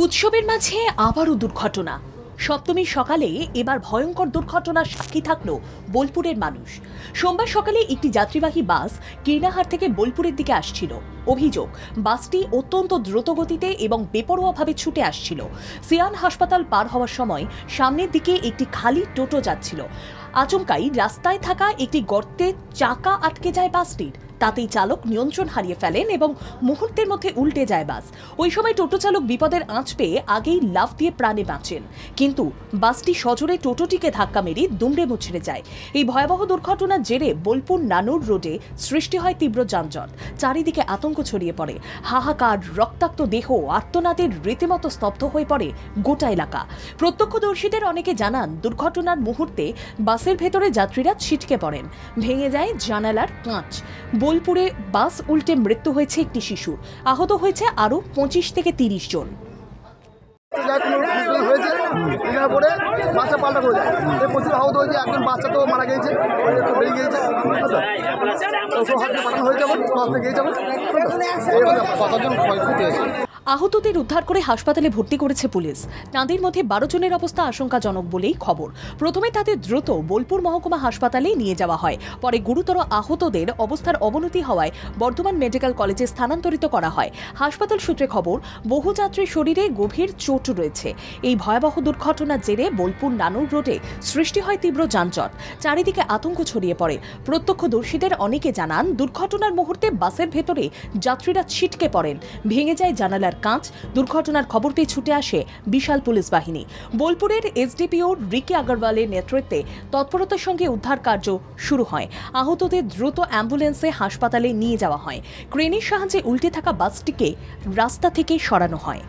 উৎসবের মাঝে আবারও দুর্ঘটনা। সপ্তমীর সকালে এবার ভয়ঙ্কর দুর্ঘটনার সাক্ষী থাকলো বোলপুরের মানুষ। সোমবার সকালে একটি যাত্রীবাহী বাস কীর্ণাহাট থেকে বোলপুরের দিকে আসছিল। অভিযোগ, বাসটি অত্যন্ত দ্রুতগতিতে এবং বেপরোয়াভাবে ছুটে আসছিল। সিয়ান হাসপাতাল পার হওয়ার সময় সামনের দিকে একটি খালি টোটো যাচ্ছিল। আচমকাই রাস্তায় থাকা একটি গর্তে চাকা আটকে যায় বাসটির। তাতেই চালক নিয়ন্ত্রণ হারিয়ে ফেলেন এবং মুহূর্তের মধ্যে উল্টে যায় বাস। ওই সময় টোটো চালক বিপদের আঁচ পেয়ে আগেই লাফ দিয়ে প্রাণে বাঁচেন, কিন্তু বাসটি সজোরে টোটোটিকে ধাক্কা মেরে দুমড়ে মুচড়ে যায়। এই ভয়াবহ দুর্ঘটনার জেরে বোলপুর নানুর রোডে সৃষ্টি হয় তীব্র যানজট। চারিদিকে আতঙ্ক ছড়িয়ে পড়ে। হাহাকার, রক্তাক্ত দেহ, আর্তনাদের রীতিমতো স্তব্ধ হয়ে পড়ে গোটা এলাকা। প্রত্যক্ষদর্শীদের অনেকে জানান, দুর্ঘটনার মুহূর্তে বাসের ভেতরে যাত্রীরা ছিটকে পড়েন, ভেঙে যায় জানালার কাঁচ। বোলপুরে বাস উল্টে মৃত্যু হয়েছে একটি শিশুর, আহত হয়েছে আরো 25 থেকে 30 জন। প্রচুর আহত হয়েছে, একজন বাচ্চা তো মারা গিয়েছে, বেরিয়ে গিয়েছে, কতজন ক্ষয়ক্ষতি হয়েছে। আহতদের উদ্ধার করে হাসপাতালে ভর্তি করেছে পুলিশ। তাঁদের মধ্যে 12 জনের অবস্থা আশঙ্কাজনক বলেই খবর। প্রথমে তাদের দ্রুত বোলপুর মহকুমা হাসপাতালে নিয়ে যাওয়া হয়, পরে গুরুতর আহতদের অবস্থার অবনতি হওয়ায় বর্ধমান মেডিকেল কলেজে স্থানান্তরিত করা হয়। হাসপাতাল সূত্রে খবর, বহু যাত্রীর শরীরে গভীর চোট রয়েছে। এই ভয়াবহ দুর্ঘটনার জেরে বোলপুর নানুর রোডে সৃষ্টি হয় তীব্র যানজট। চারিদিকে আতঙ্ক ছড়িয়ে পড়ে। প্রত্যক্ষদর্শীদের অনেকে জানান, দুর্ঘটনার মুহূর্তে বাসের ভেতরে যাত্রীরা ছিটকে পড়েন, ভেঙে যায় জানালার কাঁচ। দুর্ঘটনার খবর পেয়ে ছুটে আসে বিশাল পুলিশ বাহিনী। বোলপুরের এসডিপিও রিকি আগরওয়ালের নেতৃত্বে তৎপরতার সঙ্গে উদ্ধার কার্য শুরু হয়। আহতদের দ্রুত অ্যাম্বুলেন্সে হাসপাতালে নিয়ে যাওয়া হয়। ক্রেনের সাহায্যে উল্টে থাকা বাসটিকে রাস্তা থেকে সরানো হয়।